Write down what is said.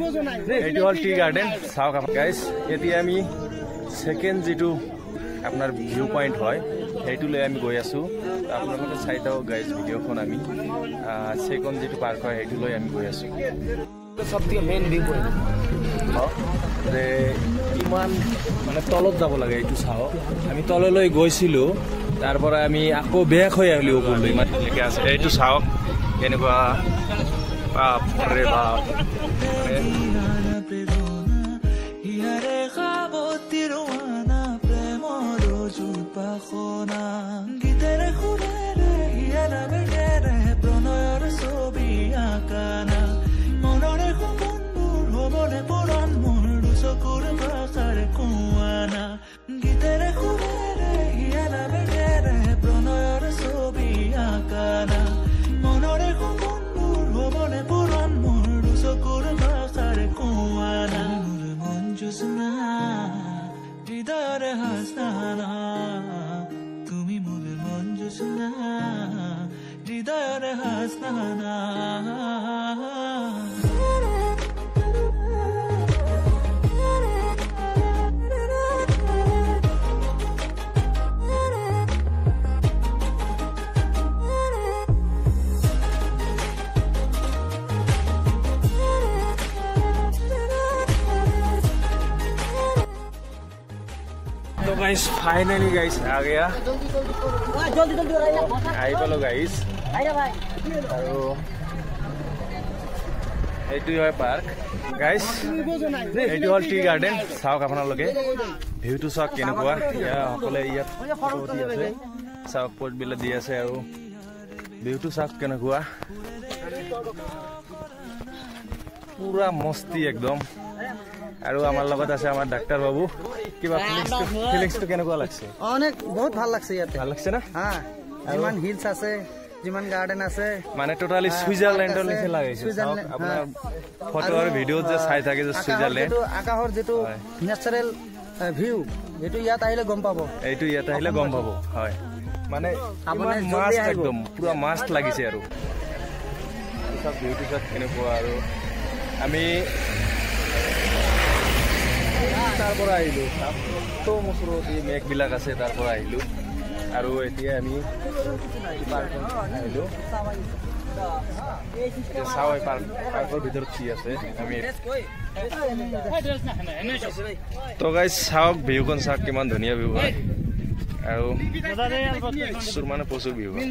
এইটো হল tea garden চাওক guys এতিয়া আমি সেকেন্ড যেটো আপনার ভিউ পয়েন্ট হয় সেইটোলৈ আমি গৈ আছো আপোনালোকে চাই থাকক গাইজ ভিডিওখন আমি সেকেন্ড যেটো পার্ক হয় সেইটোলৈ আমি গৈ আছো সবথেকে মেইন ভিউ পয়েন্ট যে ইমান মানে তলত যাব লাগে এইটো চাও আমি তললৈ গৈছিলো তাৰপৰা আমি আকৌ বেক হৈ আহিলো ওপৰলৈ ইমান লেকে আছে এইটো চাওক কেনেকুৱা বাপ ৰে বাপ তুমি মোর মন জোসনা হৃদয়ের হাসনা तो गाइस फाइनली गाइस आ गया जल्दी आई पालो गाइस আৰু এইটো হয় পাৰ্ক গাইস এইটো হল টি গাৰ্ডেন চাওক আপোনালোকে ভিউটো চাওক কেনেকুৱা সকলে ইয়াত ফটো আছে চাওক পট বিলা দি আছে আৰু ভিউটো চাওক কেনেকুৱা পুৰা মস্তি একদম আৰু আমাৰ লগত আছে আমাৰ ডাক্তাৰ বাবু কিবা ফিলিংস তো কেনেকুৱা লাগছে অনেক বহুত ভাল লাগছে ইয়াতে ভাল লাগছে না হ্যাঁ যিমান হিলস আছে যিমান গার্ডেন আছে মানে টোটালি সুইজাৰল্যান্ডৰ নিচিনা লাগিছে আপোনাৰ ফটো আৰু ভিডিও যে চাই থাকে যে সুইজাৰল্যান্ড আকাশৰ যেটো ন্যাচাৰাল ভিউ এটো ইয়াত আহিলে গম পাব এইটো ইয়াত আহিলে গম পাব হয় মানে আপোনাৰ মাছ একদম পুৰা মাছ লাগিছে আৰু সব ভিউটো সব কেনেকুৱা আৰু আমি তাৰপৰা আহিলো তো মছৰতি মেঘবিলাক আছে তাৰপৰা আহিলো আৰু এতিয়া আমি আহিলো চাওঁ পাৰ্কৰ ভিতৰত কি আছে আমি তো গাইজ চাওক ভিউখন চাওক কিমান ধুনীয়া ভিউ হয় আৰু মানে প্ৰচুৰ ভিউ হয়